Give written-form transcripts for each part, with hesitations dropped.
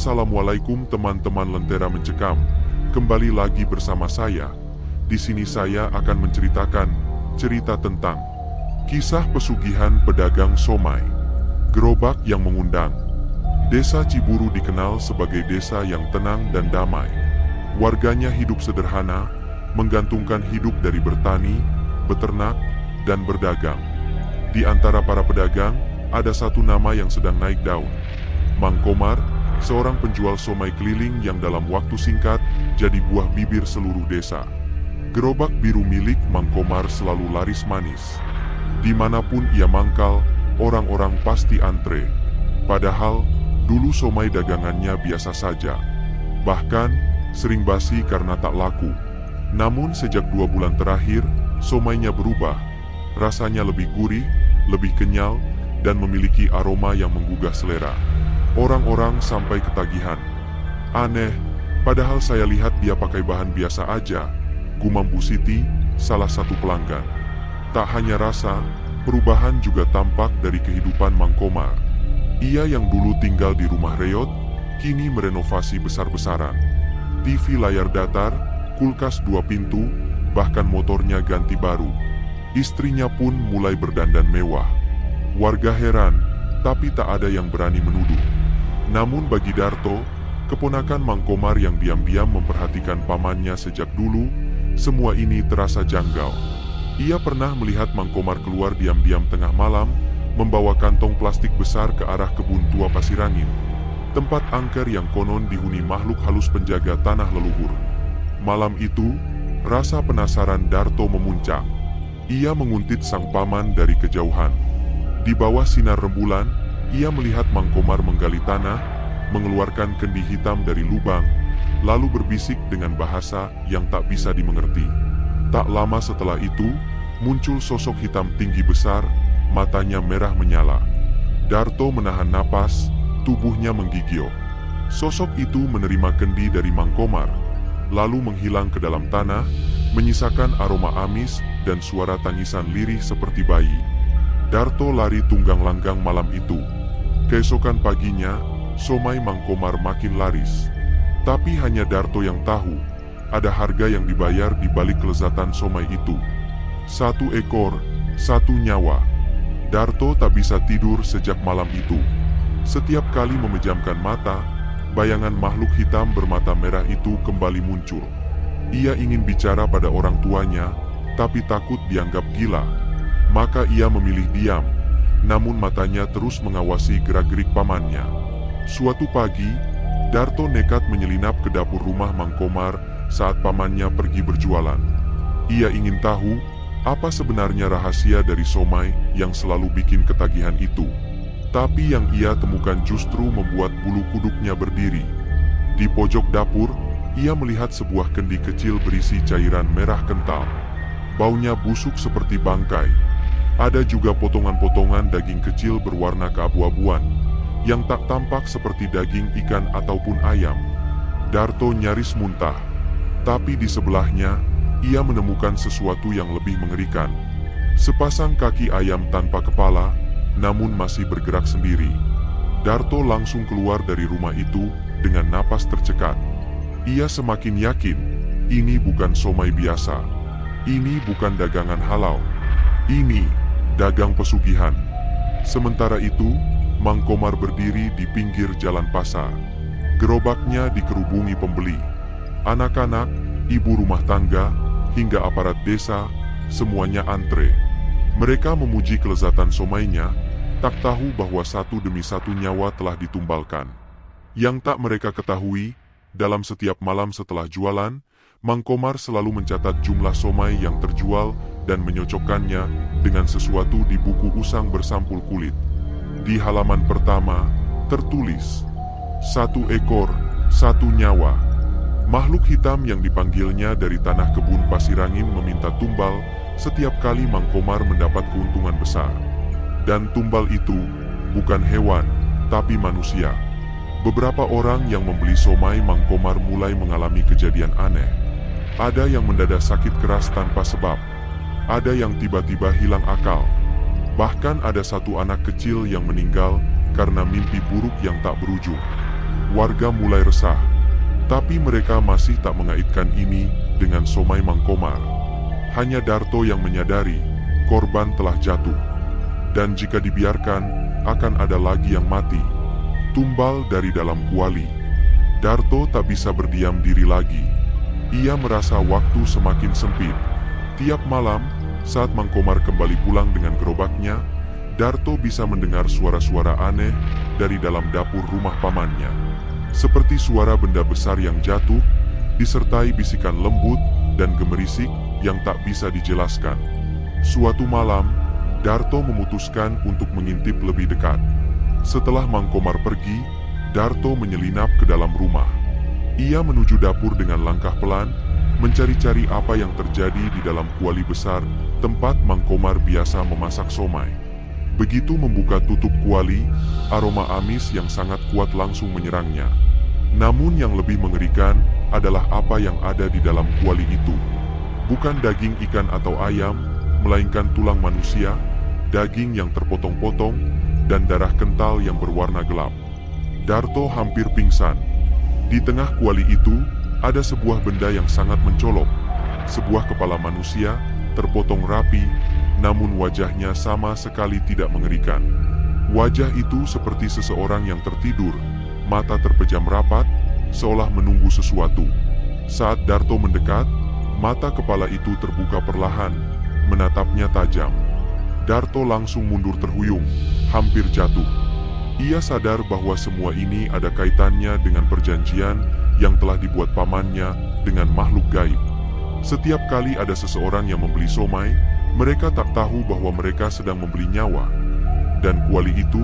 Assalamualaikum teman-teman Lentera Mencekam. Kembali lagi bersama saya. Di sini saya akan menceritakan cerita tentang kisah pesugihan pedagang somai. Gerobak yang mengundang. Desa Ciburu dikenal sebagai desa yang tenang dan damai. Warganya hidup sederhana, menggantungkan hidup dari bertani, beternak, dan berdagang. Di antara para pedagang, ada satu nama yang sedang naik daun. Mang Komar, seorang penjual somai keliling yang dalam waktu singkat jadi buah bibir seluruh desa. Gerobak biru milik Mang Komar selalu laris manis. Dimanapun ia mangkal, orang-orang pasti antre. Padahal, dulu somai dagangannya biasa saja. Bahkan, sering basi karena tak laku. Namun sejak 2 bulan terakhir, somainya berubah. Rasanya lebih gurih, lebih kenyal, dan memiliki aroma yang menggugah selera. Orang-orang sampai ketagihan. Aneh, padahal saya lihat dia pakai bahan biasa aja, gumam Bu Siti, salah satu pelanggan. Tak hanya rasa, perubahan juga tampak dari kehidupan Mang Komar. Ia yang dulu tinggal di rumah reot, kini merenovasi besar-besaran. TV layar datar, kulkas 2 pintu, bahkan motornya ganti baru. Istrinya pun mulai berdandan mewah. Warga heran, tapi tak ada yang berani menuduh. Namun bagi Darto, keponakan Mang Komar yang diam-diam memperhatikan pamannya sejak dulu, semua ini terasa janggal. Ia pernah melihat Mang Komar keluar diam-diam tengah malam, membawa kantong plastik besar ke arah kebun tua Pasirangin, tempat angker yang konon dihuni makhluk halus penjaga tanah leluhur. Malam itu, rasa penasaran Darto memuncak. Ia menguntit sang paman dari kejauhan. Di bawah sinar rembulan, ia melihat Mang Komar menggali tanah, mengeluarkan kendi hitam dari lubang, lalu berbisik dengan bahasa yang tak bisa dimengerti. Tak lama setelah itu, muncul sosok hitam tinggi besar, matanya merah menyala. Darto menahan napas, tubuhnya menggigil. Sosok itu menerima kendi dari Mang Komar, lalu menghilang ke dalam tanah, menyisakan aroma amis dan suara tangisan lirih seperti bayi. Darto lari tunggang langgang malam itu. Keesokan paginya, somai Mang Komar makin laris. Tapi hanya Darto yang tahu, ada harga yang dibayar di balik kelezatan somai itu. 1 ekor, 1 nyawa. Darto tak bisa tidur sejak malam itu. Setiap kali memejamkan mata, bayangan makhluk hitam bermata merah itu kembali muncul. Ia ingin bicara pada orang tuanya, tapi takut dianggap gila. Maka ia memilih diam, namun matanya terus mengawasi gerak-gerik pamannya. Suatu pagi, Darto nekat menyelinap ke dapur rumah Mang Komar saat pamannya pergi berjualan. Ia ingin tahu, apa sebenarnya rahasia dari somai yang selalu bikin ketagihan itu. Tapi yang ia temukan justru membuat bulu kuduknya berdiri. Di pojok dapur, ia melihat sebuah kendi kecil berisi cairan merah kental. Baunya busuk seperti bangkai. Ada juga potongan-potongan daging kecil berwarna keabu-abuan, yang tak tampak seperti daging ikan ataupun ayam. Darto nyaris muntah. Tapi di sebelahnya, ia menemukan sesuatu yang lebih mengerikan. Sepasang kaki ayam tanpa kepala, namun masih bergerak sendiri. Darto langsung keluar dari rumah itu dengan napas tercekat. Ia semakin yakin, ini bukan somai biasa. Ini bukan dagangan halal. Ini dagang pesugihan. Sementara itu, Mang Komar berdiri di pinggir jalan pasar. Gerobaknya dikerubungi pembeli. Anak-anak, ibu rumah tangga, hingga aparat desa, semuanya antre. Mereka memuji kelezatan somainya, tak tahu bahwa satu demi satu nyawa telah ditumbalkan. Yang tak mereka ketahui, dalam setiap malam setelah jualan, Mang Komar selalu mencatat jumlah somai yang terjual dan menyocokkannya dengan sesuatu di buku usang bersampul kulit. Di halaman pertama, tertulis, 1 ekor, 1 nyawa. Makhluk hitam yang dipanggilnya dari tanah kebun Pasirangin meminta tumbal setiap kali Mang Komar mendapat keuntungan besar. Dan tumbal itu bukan hewan, tapi manusia. Beberapa orang yang membeli somai Mang Komar mulai mengalami kejadian aneh. Ada yang mendadak sakit keras tanpa sebab. Ada yang tiba-tiba hilang akal. Bahkan ada satu anak kecil yang meninggal karena mimpi buruk yang tak berujung. Warga mulai resah, tapi mereka masih tak mengaitkan ini dengan somai Mang Komar. Hanya Darto yang menyadari korban telah jatuh, dan jika dibiarkan akan ada lagi yang mati. Tumbal dari dalam kuali. Darto tak bisa berdiam diri lagi. Ia merasa waktu semakin sempit. Tiap malam, saat Mang Komar kembali pulang dengan gerobaknya, Darto bisa mendengar suara-suara aneh dari dalam dapur rumah pamannya. Seperti suara benda besar yang jatuh, disertai bisikan lembut dan gemerisik yang tak bisa dijelaskan. Suatu malam, Darto memutuskan untuk mengintip lebih dekat. Setelah Mang Komar pergi, Darto menyelinap ke dalam rumah. Ia menuju dapur dengan langkah pelan, mencari-cari apa yang terjadi di dalam kuali besar tempat Mang Komar biasa memasak somai. Begitu membuka tutup kuali, aroma amis yang sangat kuat langsung menyerangnya. Namun yang lebih mengerikan adalah apa yang ada di dalam kuali itu. Bukan daging ikan atau ayam, melainkan tulang manusia, daging yang terpotong-potong, dan darah kental yang berwarna gelap. Darto hampir pingsan. Di tengah kuali itu, ada sebuah benda yang sangat mencolok. Sebuah kepala manusia, terpotong rapi, namun wajahnya sama sekali tidak mengerikan. Wajah itu seperti seseorang yang tertidur, mata terpejam rapat, seolah menunggu sesuatu. Saat Darto mendekat, mata kepala itu terbuka perlahan, menatapnya tajam. Darto langsung mundur terhuyung, hampir jatuh. Ia sadar bahwa semua ini ada kaitannya dengan perjanjian yang telah dibuat pamannya dengan makhluk gaib. Setiap kali ada seseorang yang membeli somai, mereka tak tahu bahwa mereka sedang membeli nyawa. Dan kuali itu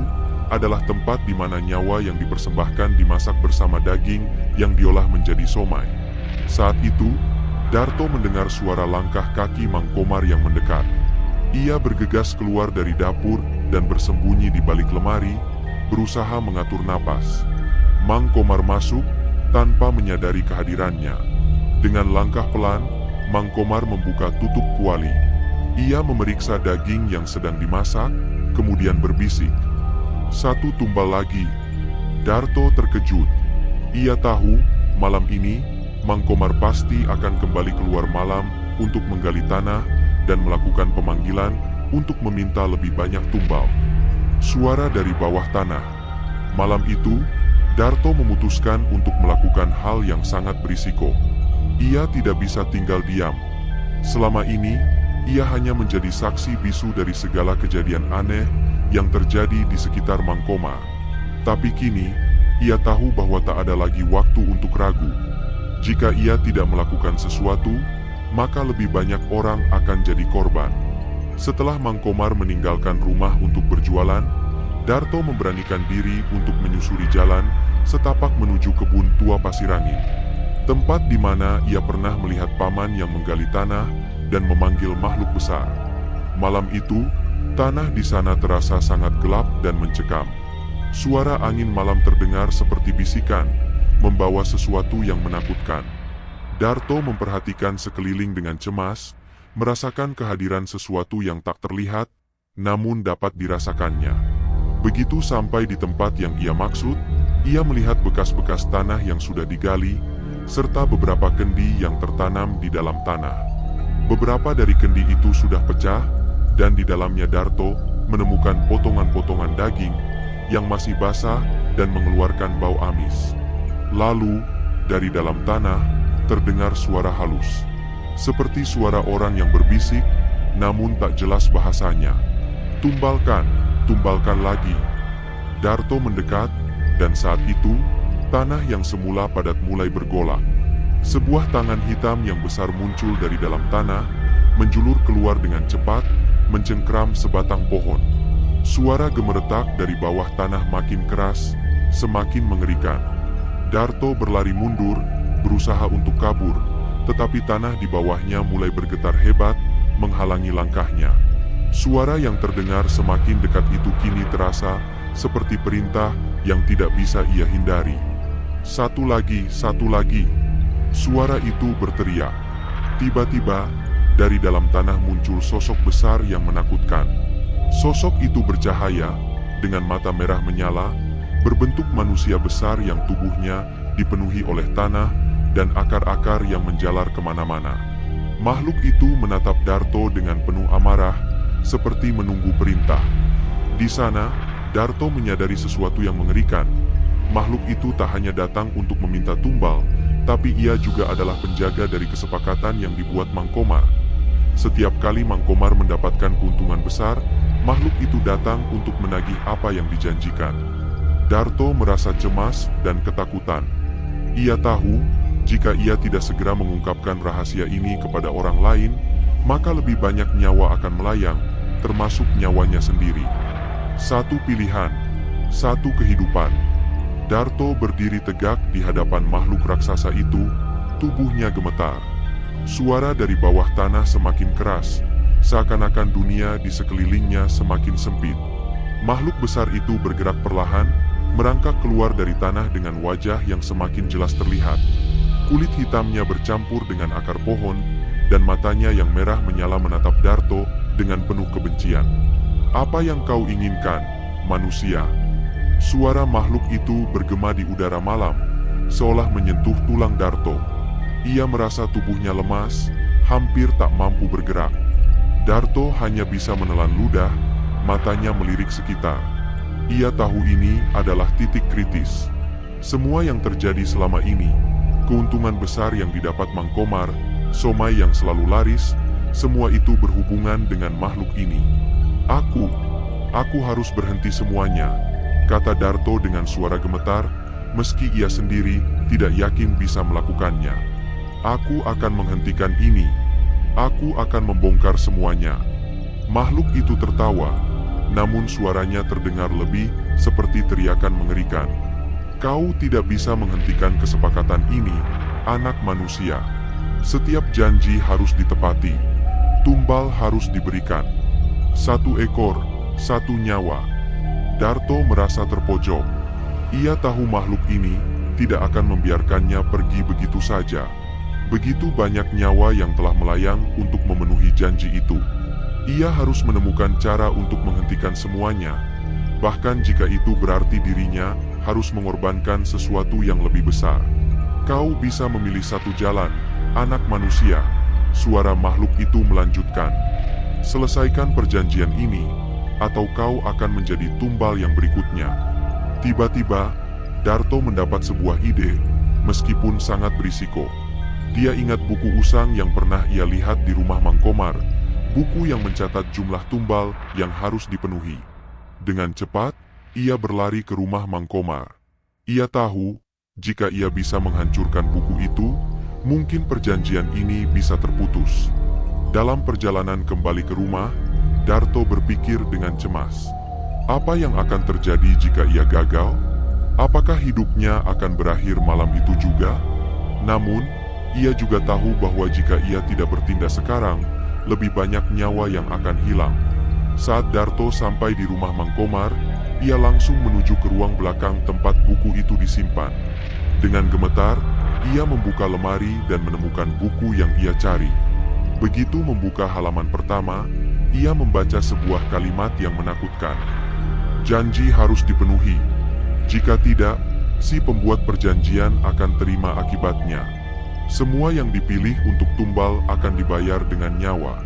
adalah tempat di mana nyawa yang dipersembahkan dimasak bersama daging yang diolah menjadi somai. Saat itu, Darto mendengar suara langkah kaki Mang Komar yang mendekat. Ia bergegas keluar dari dapur dan bersembunyi di balik lemari, berusaha mengatur napas. Mang Komar masuk tanpa menyadari kehadirannya. Dengan langkah pelan, Mang Komar membuka tutup kuali. Ia memeriksa daging yang sedang dimasak, kemudian berbisik, "Satu tumbal lagi." Darto terkejut. Ia tahu, malam ini, Mang Komar pasti akan kembali keluar malam untuk menggali tanah dan melakukan pemanggilan untuk meminta lebih banyak tumbal. Suara dari bawah tanah. Malam itu, Darto memutuskan untuk melakukan hal yang sangat berisiko. Ia tidak bisa tinggal diam. Selama ini, ia hanya menjadi saksi bisu dari segala kejadian aneh yang terjadi di sekitar Mang Komar. Tapi kini, ia tahu bahwa tak ada lagi waktu untuk ragu. Jika ia tidak melakukan sesuatu, maka lebih banyak orang akan jadi korban. Setelah Mang Komar meninggalkan rumah untuk berjualan, Darto memberanikan diri untuk menyusuri jalan setapak menuju kebun tua Pasirangin. Tempat di mana ia pernah melihat paman yang menggali tanah dan memanggil makhluk besar. Malam itu, tanah di sana terasa sangat gelap dan mencekam. Suara angin malam terdengar seperti bisikan, membawa sesuatu yang menakutkan. Darto memperhatikan sekeliling dengan cemas, merasakan kehadiran sesuatu yang tak terlihat, namun dapat dirasakannya. Begitu sampai di tempat yang ia maksud, ia melihat bekas-bekas tanah yang sudah digali, serta beberapa kendi yang tertanam di dalam tanah. Beberapa dari kendi itu sudah pecah, dan di dalamnya Darto menemukan potongan-potongan daging yang masih basah dan mengeluarkan bau amis. Lalu, dari dalam tanah, terdengar suara halus. Seperti suara orang yang berbisik, namun tak jelas bahasanya. "Tumbalkan, tumbalkan lagi." Darto mendekat, dan saat itu, tanah yang semula padat mulai bergolak. Sebuah tangan hitam yang besar muncul dari dalam tanah, menjulur keluar dengan cepat, mencengkram sebatang pohon. Suara gemeretak dari bawah tanah makin keras, semakin mengerikan. Darto berlari mundur, berusaha untuk kabur, tetapi tanah di bawahnya mulai bergetar hebat, menghalangi langkahnya. Suara yang terdengar semakin dekat itu kini terasa seperti perintah yang tidak bisa ia hindari. "Satu lagi, satu lagi." Suara itu berteriak. Tiba-tiba, dari dalam tanah muncul sosok besar yang menakutkan. Sosok itu bercahaya, dengan mata merah menyala, berbentuk manusia besar yang tubuhnya dipenuhi oleh tanah dan akar-akar yang menjalar kemana-mana. Makhluk itu menatap Darto dengan penuh amarah, seperti menunggu perintah. Di sana, Darto menyadari sesuatu yang mengerikan. Makhluk itu tak hanya datang untuk meminta tumbal, tapi ia juga adalah penjaga dari kesepakatan yang dibuat Mangkomar. Setiap kali Mangkomar mendapatkan keuntungan besar, makhluk itu datang untuk menagih apa yang dijanjikan. Darto merasa cemas dan ketakutan. Ia tahu, jika ia tidak segera mengungkapkan rahasia ini kepada orang lain, maka lebih banyak nyawa akan melayang, termasuk nyawanya sendiri. Satu pilihan, satu kehidupan. Darto berdiri tegak di hadapan makhluk raksasa itu, tubuhnya gemetar. Suara dari bawah tanah semakin keras, seakan-akan dunia di sekelilingnya semakin sempit. Makhluk besar itu bergerak perlahan, merangkak keluar dari tanah dengan wajah yang semakin jelas terlihat. Kulit hitamnya bercampur dengan akar pohon, dan matanya yang merah menyala menatap Darto dengan penuh kebencian. "Apa yang kau inginkan, manusia?" Suara makhluk itu bergema di udara malam, seolah menyentuh tulang Darto. Ia merasa tubuhnya lemas, hampir tak mampu bergerak. Darto hanya bisa menelan ludah, matanya melirik sekitar. Ia tahu ini adalah titik kritis. Semua yang terjadi selama ini, keuntungan besar yang didapat Mangkomar, somai yang selalu laris, semua itu berhubungan dengan makhluk ini. Aku harus berhenti semuanya," kata Darto dengan suara gemetar, meski ia sendiri tidak yakin bisa melakukannya. "Aku akan menghentikan ini. Aku akan membongkar semuanya." Makhluk itu tertawa, namun suaranya terdengar lebih seperti teriakan mengerikan. "Kau tidak bisa menghentikan kesepakatan ini, anak manusia. Setiap janji harus ditepati. Tumbal harus diberikan. Satu ekor, satu nyawa." Darto merasa terpojok. Ia tahu makhluk ini tidak akan membiarkannya pergi begitu saja. Begitu banyak nyawa yang telah melayang untuk memenuhi janji itu. Ia harus menemukan cara untuk menghentikan semuanya, bahkan jika itu berarti dirinya harus mengorbankan sesuatu yang lebih besar. "Kau bisa memilih satu jalan, anak manusia," suara makhluk itu melanjutkan. "Selesaikan perjanjian ini, atau kau akan menjadi tumbal yang berikutnya." Tiba-tiba, Darto mendapat sebuah ide, meskipun sangat berisiko. Dia ingat buku usang yang pernah ia lihat di rumah Mangkomar, buku yang mencatat jumlah tumbal yang harus dipenuhi. Dengan cepat, ia berlari ke rumah Mangkomar. Ia tahu, jika ia bisa menghancurkan buku itu, mungkin perjanjian ini bisa terputus. Dalam perjalanan kembali ke rumah, Darto berpikir dengan cemas. Apa yang akan terjadi jika ia gagal? Apakah hidupnya akan berakhir malam itu juga? Namun, ia juga tahu bahwa jika ia tidak bertindak sekarang, lebih banyak nyawa yang akan hilang. Saat Darto sampai di rumah Mangkomar, ia langsung menuju ke ruang belakang tempat buku itu disimpan. Dengan gemetar, ia membuka lemari dan menemukan buku yang ia cari. Begitu membuka halaman pertama, ia membaca sebuah kalimat yang menakutkan. Janji harus dipenuhi. Jika tidak, si pembuat perjanjian akan terima akibatnya. Semua yang dipilih untuk tumbal akan dibayar dengan nyawa.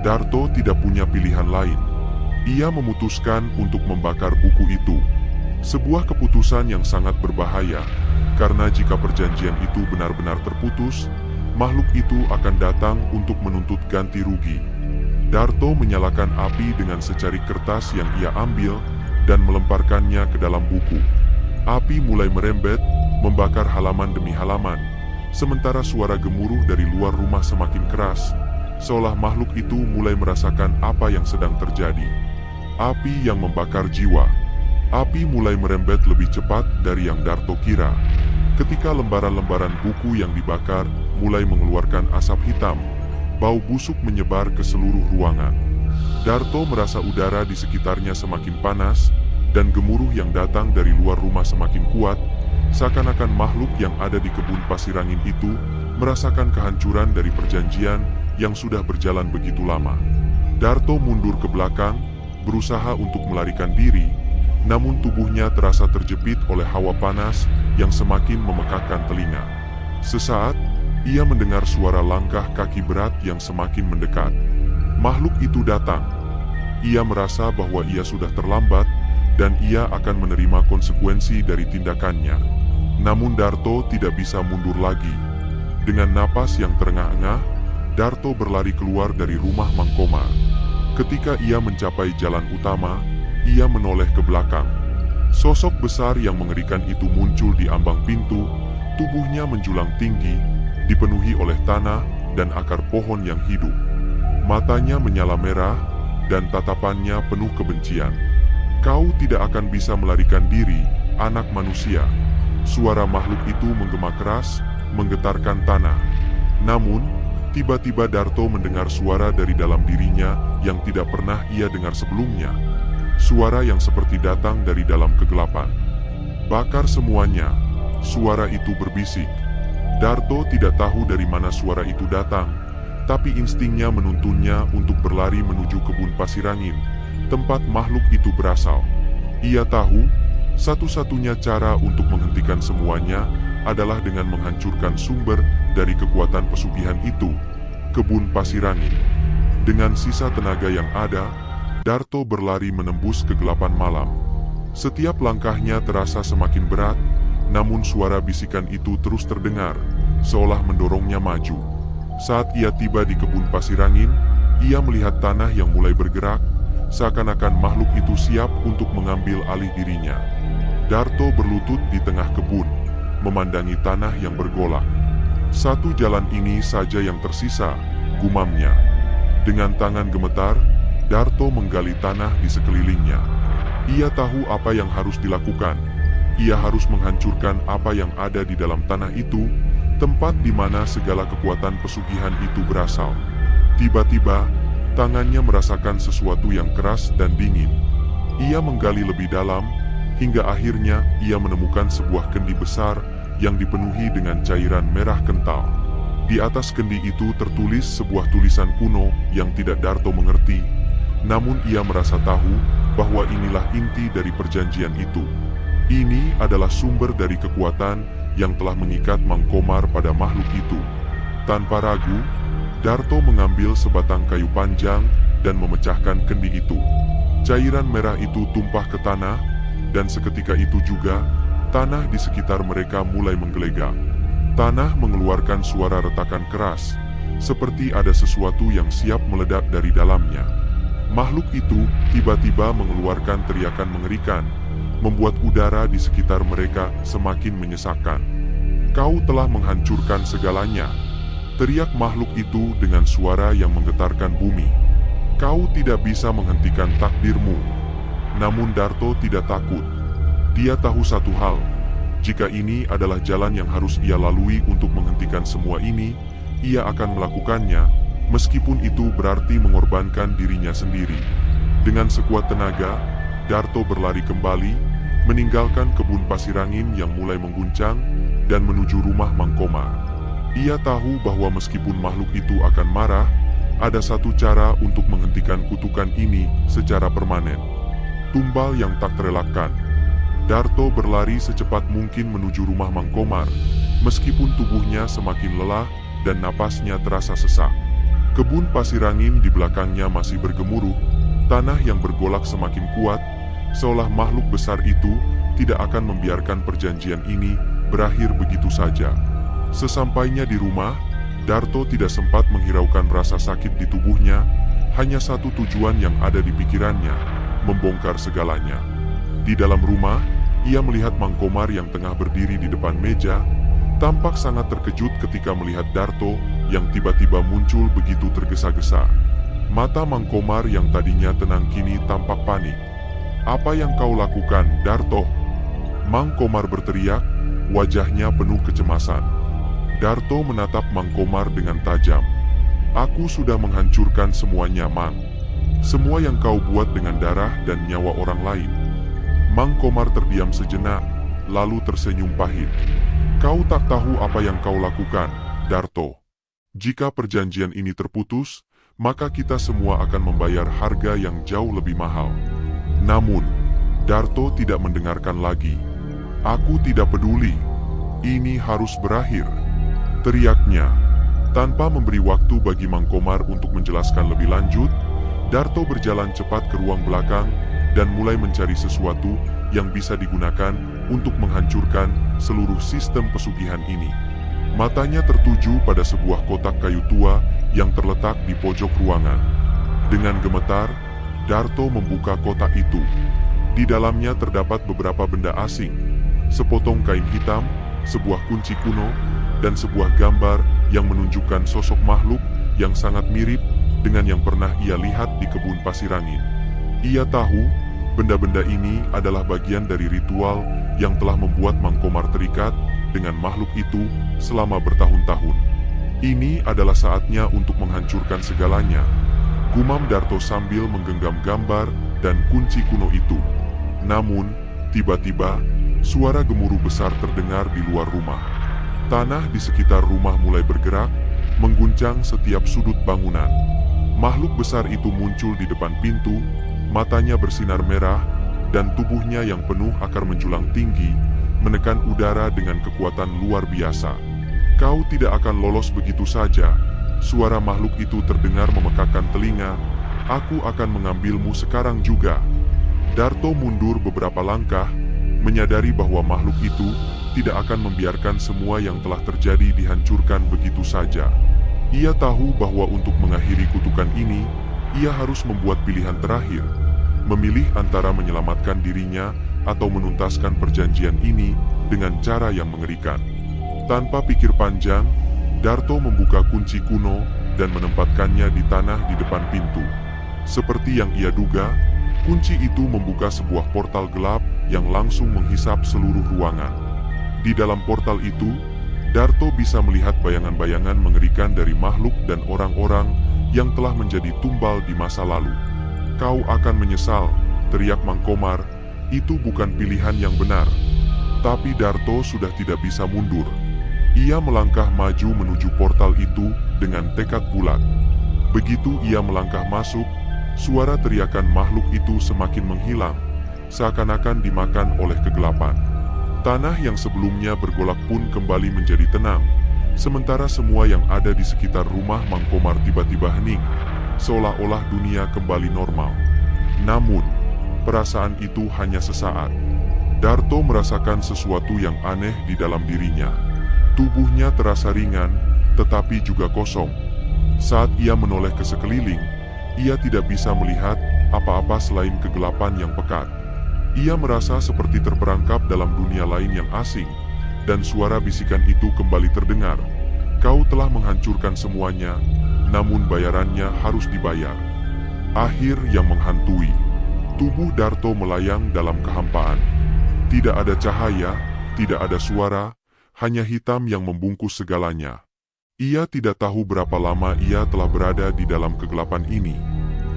Darto tidak punya pilihan lain. Ia memutuskan untuk membakar buku itu. Sebuah keputusan yang sangat berbahaya, karena jika perjanjian itu benar-benar terputus, makhluk itu akan datang untuk menuntut ganti rugi. Darto menyalakan api dengan secari kertas yang ia ambil dan melemparkannya ke dalam buku. Api mulai merembet, membakar halaman demi halaman, sementara suara gemuruh dari luar rumah semakin keras, seolah makhluk itu mulai merasakan apa yang sedang terjadi. Api yang membakar jiwa. Api mulai merembet lebih cepat dari yang Darto kira. Ketika lembaran-lembaran buku yang dibakar mulai mengeluarkan asap hitam, bau busuk menyebar ke seluruh ruangan. Darto merasa udara di sekitarnya semakin panas, dan gemuruh yang datang dari luar rumah semakin kuat, seakan-akan makhluk yang ada di kebun pasir angin itu merasakan kehancuran dari perjanjian yang sudah berjalan begitu lama. Darto mundur ke belakang, berusaha untuk melarikan diri, namun tubuhnya terasa terjepit oleh hawa panas yang semakin memekakkan telinga. Sesaat, ia mendengar suara langkah kaki berat yang semakin mendekat. Makhluk itu datang. Ia merasa bahwa ia sudah terlambat dan ia akan menerima konsekuensi dari tindakannya. Namun Darto tidak bisa mundur lagi. Dengan napas yang terengah-engah, Darto berlari keluar dari rumah Mangkomar. Ketika ia mencapai jalan utama, ia menoleh ke belakang. Sosok besar yang mengerikan itu muncul di ambang pintu, tubuhnya menjulang tinggi, dipenuhi oleh tanah dan akar pohon yang hidup. Matanya menyala merah, dan tatapannya penuh kebencian. "Kau tidak akan bisa melarikan diri, anak manusia." Suara makhluk itu menggema keras, menggetarkan tanah. Namun, tiba-tiba Darto mendengar suara dari dalam dirinya yang tidak pernah ia dengar sebelumnya. Suara yang seperti datang dari dalam kegelapan. "Bakar semuanya," suara itu berbisik. Darto tidak tahu dari mana suara itu datang, tapi instingnya menuntunnya untuk berlari menuju kebun pasir angin, tempat makhluk itu berasal. Ia tahu, satu-satunya cara untuk menghentikan semuanya adalah dengan menghancurkan sumber dari kekuatan pesugihan itu, kebun pasir angin. Dengan sisa tenaga yang ada, Darto berlari menembus kegelapan malam. Setiap langkahnya terasa semakin berat, namun suara bisikan itu terus terdengar, seolah mendorongnya maju. Saat ia tiba di kebun pasir angin, ia melihat tanah yang mulai bergerak, seakan-akan makhluk itu siap untuk mengambil alih dirinya. Darto berlutut di tengah kebun, memandangi tanah yang bergolak. "Satu jalan ini saja yang tersisa," gumamnya. Dengan tangan gemetar, Darto menggali tanah di sekelilingnya. Ia tahu apa yang harus dilakukan. Ia harus menghancurkan apa yang ada di dalam tanah itu, tempat di mana segala kekuatan pesugihan itu berasal. Tiba-tiba, tangannya merasakan sesuatu yang keras dan dingin. Ia menggali lebih dalam, hingga akhirnya ia menemukan sebuah kendi besar yang dipenuhi dengan cairan merah kental. Di atas kendi itu tertulis sebuah tulisan kuno yang tidak Darto mengerti, namun ia merasa tahu bahwa inilah inti dari perjanjian itu. Ini adalah sumber dari kekuatan yang telah mengikat Mangkomar pada makhluk itu. Tanpa ragu, Darto mengambil sebatang kayu panjang dan memecahkan kendi itu. Cairan merah itu tumpah ke tanah, dan seketika itu juga, tanah di sekitar mereka mulai menggelegak. Tanah mengeluarkan suara retakan keras, seperti ada sesuatu yang siap meledak dari dalamnya. Makhluk itu tiba-tiba mengeluarkan teriakan mengerikan, membuat udara di sekitar mereka semakin menyesakkan. "Kau telah menghancurkan segalanya," teriak makhluk itu dengan suara yang menggetarkan bumi. "Kau tidak bisa menghentikan takdirmu." Namun Darto tidak takut. Dia tahu satu hal, jika ini adalah jalan yang harus ia lalui untuk menghentikan semua ini, ia akan melakukannya, meskipun itu berarti mengorbankan dirinya sendiri. Dengan sekuat tenaga, Darto berlari kembali, meninggalkan kebun pasir angin yang mulai mengguncang, dan menuju rumah Mangkomar. Ia tahu bahwa meskipun makhluk itu akan marah, ada satu cara untuk menghentikan kutukan ini secara permanen. Tumbal yang tak terelakkan. Darto berlari secepat mungkin menuju rumah Mangkomar, meskipun tubuhnya semakin lelah dan napasnya terasa sesak. Kebun pasir angin di belakangnya masih bergemuruh, tanah yang bergolak semakin kuat, seolah makhluk besar itu tidak akan membiarkan perjanjian ini berakhir begitu saja. Sesampainya di rumah, Darto tidak sempat menghiraukan rasa sakit di tubuhnya, hanya satu tujuan yang ada di pikirannya, membongkar segalanya. Di dalam rumah, ia melihat Mangkomar yang tengah berdiri di depan meja, tampak sangat terkejut ketika melihat Darto yang tiba-tiba muncul begitu tergesa-gesa. Mata Mangkomar yang tadinya tenang kini tampak panik. "Apa yang kau lakukan, Darto?" Mangkomar berteriak, wajahnya penuh kecemasan. Darto menatap Mangkomar dengan tajam. "Aku sudah menghancurkan semuanya, Mang. Semua yang kau buat dengan darah dan nyawa orang lain." Mangkomar terdiam sejenak, lalu tersenyum pahit. "Kau tak tahu apa yang kau lakukan, Darto. Jika perjanjian ini terputus, maka kita semua akan membayar harga yang jauh lebih mahal. Namun, Darto tidak mendengarkan lagi. "Aku tidak peduli. Ini harus berakhir," teriaknya. Tanpa memberi waktu bagi Mang Komar untuk menjelaskan lebih lanjut, Darto berjalan cepat ke ruang belakang dan mulai mencari sesuatu yang bisa digunakan untuk menghancurkan seluruh sistem pesugihan ini. Matanya tertuju pada sebuah kotak kayu tua yang terletak di pojok ruangan. Dengan gemetar, Darto membuka kotak itu. Di dalamnya terdapat beberapa benda asing, sepotong kain hitam, sebuah kunci kuno, dan sebuah gambar yang menunjukkan sosok makhluk yang sangat mirip dengan yang pernah ia lihat di kebun pasir angin. Ia tahu benda-benda ini adalah bagian dari ritual yang telah membuat Mang Komar terikat dengan makhluk itu selama bertahun-tahun. Ini adalah saatnya untuk menghancurkan segalanya, gumam Darto sambil menggenggam gambar dan kunci kuno itu. Namun, tiba-tiba, suara gemuruh besar terdengar di luar rumah. Tanah di sekitar rumah mulai bergerak, mengguncang setiap sudut bangunan. Makhluk besar itu muncul di depan pintu, matanya bersinar merah, dan tubuhnya yang penuh akar menjulang tinggi, menekan udara dengan kekuatan luar biasa. "Kau tidak akan lolos begitu saja," suara makhluk itu terdengar memekakkan telinga. "Aku akan mengambilmu sekarang juga." Darto mundur beberapa langkah, menyadari bahwa makhluk itu tidak akan membiarkan semua yang telah terjadi dihancurkan begitu saja. Ia tahu bahwa untuk mengakhiri kutukan ini, ia harus membuat pilihan terakhir, memilih antara menyelamatkan dirinya atau menuntaskan perjanjian ini dengan cara yang mengerikan. Tanpa pikir panjang, Darto membuka kunci kuno dan menempatkannya di tanah di depan pintu. Seperti yang ia duga, kunci itu membuka sebuah portal gelap yang langsung menghisap seluruh ruangan. Di dalam portal itu, Darto bisa melihat bayangan-bayangan mengerikan dari makhluk dan orang-orang yang telah menjadi tumbal di masa lalu. "Kau akan menyesal," teriak Mang Komar. Itu bukan pilihan yang benar. Tapi Darto sudah tidak bisa mundur. Ia melangkah maju menuju portal itu dengan tekad bulat. Begitu ia melangkah masuk, suara teriakan makhluk itu semakin menghilang, seakan-akan dimakan oleh kegelapan. Tanah yang sebelumnya bergolak pun kembali menjadi tenang, sementara semua yang ada di sekitar rumah Mang Komar tiba-tiba hening, seolah-olah dunia kembali normal. Namun, perasaan itu hanya sesaat. Darto merasakan sesuatu yang aneh di dalam dirinya. Tubuhnya terasa ringan, tetapi juga kosong. Saat ia menoleh ke sekeliling, ia tidak bisa melihat apa-apa selain kegelapan yang pekat. Ia merasa seperti terperangkap dalam dunia lain yang asing, dan suara bisikan itu kembali terdengar. "Kau telah menghancurkan semuanya, namun bayarannya harus dibayar." Akhir yang menghantui. Tubuh Darto melayang dalam kehampaan. Tidak ada cahaya, tidak ada suara, hanya hitam yang membungkus segalanya. Ia tidak tahu berapa lama ia telah berada di dalam kegelapan ini.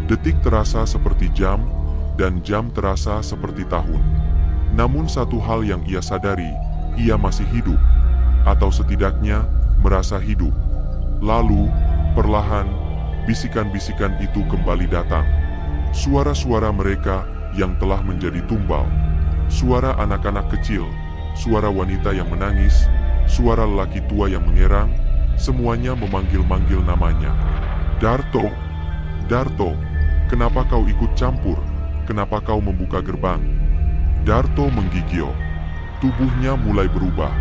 Detik terasa seperti jam, dan jam terasa seperti tahun. Namun satu hal yang ia sadari, ia masih hidup, atau setidaknya merasa hidup. Lalu, perlahan, bisikan-bisikan itu kembali datang. Suara-suara mereka yang telah menjadi tumbal. Suara anak-anak kecil, suara wanita yang menangis, suara lelaki tua yang mengerang, semuanya memanggil-manggil namanya. "Darto! Darto! Kenapa kau ikut campur? Kenapa kau membuka gerbang?" Darto menggigil. Tubuhnya mulai berubah.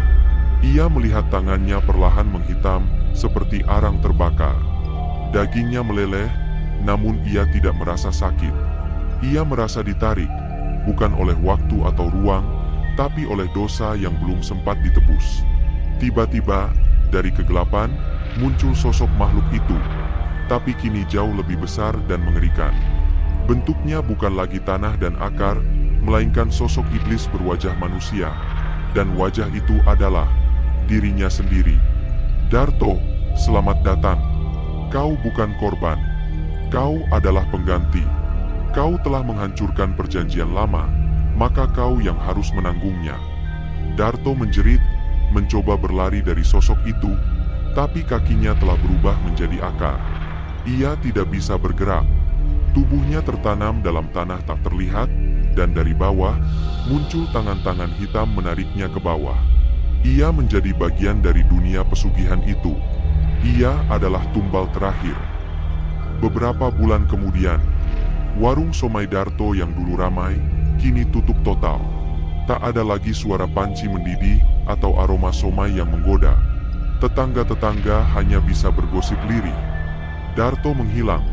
Ia melihat tangannya perlahan menghitam seperti arang terbakar. Dagingnya meleleh, namun ia tidak merasa sakit. Ia merasa ditarik, bukan oleh waktu atau ruang, tapi oleh dosa yang belum sempat ditebus. Tiba-tiba, dari kegelapan, muncul sosok makhluk itu, tapi kini jauh lebih besar dan mengerikan. Bentuknya bukan lagi tanah dan akar, melainkan sosok iblis berwajah manusia, dan wajah itu adalah dirinya sendiri. "Darto, selamat datang. Kau bukan korban. Kau adalah pengganti. Kau telah menghancurkan perjanjian lama, maka kau yang harus menanggungnya." Darto menjerit, mencoba berlari dari sosok itu, tapi kakinya telah berubah menjadi akar. Ia tidak bisa bergerak. Tubuhnya tertanam dalam tanah tak terlihat, dan dari bawah, muncul tangan-tangan hitam menariknya ke bawah. Ia menjadi bagian dari dunia pesugihan itu. Ia adalah tumbal terakhir. Beberapa bulan kemudian, warung somai Darto yang dulu ramai, kini tutup total. Tak ada lagi suara panci mendidih atau aroma somai yang menggoda. Tetangga-tetangga hanya bisa bergosip lirih. Darto menghilang.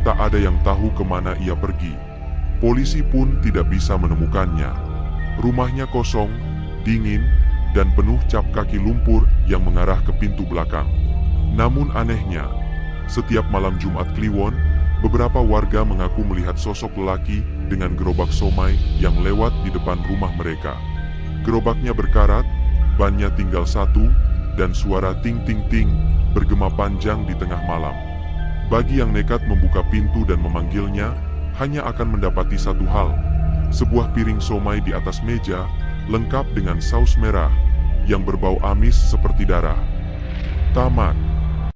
Tak ada yang tahu kemana ia pergi. Polisi pun tidak bisa menemukannya. Rumahnya kosong, dingin, dan penuh cap kaki lumpur yang mengarah ke pintu belakang. Namun anehnya, setiap malam Jumat Kliwon, beberapa warga mengaku melihat sosok lelaki dengan gerobak somai yang lewat di depan rumah mereka. Gerobaknya berkarat, bannya tinggal satu, dan suara ting-ting-ting bergema panjang di tengah malam. Bagi yang nekat membuka pintu dan memanggilnya, hanya akan mendapati satu hal, sebuah piring somai di atas meja, lengkap dengan saus merah, yang berbau amis seperti darah. Tamat.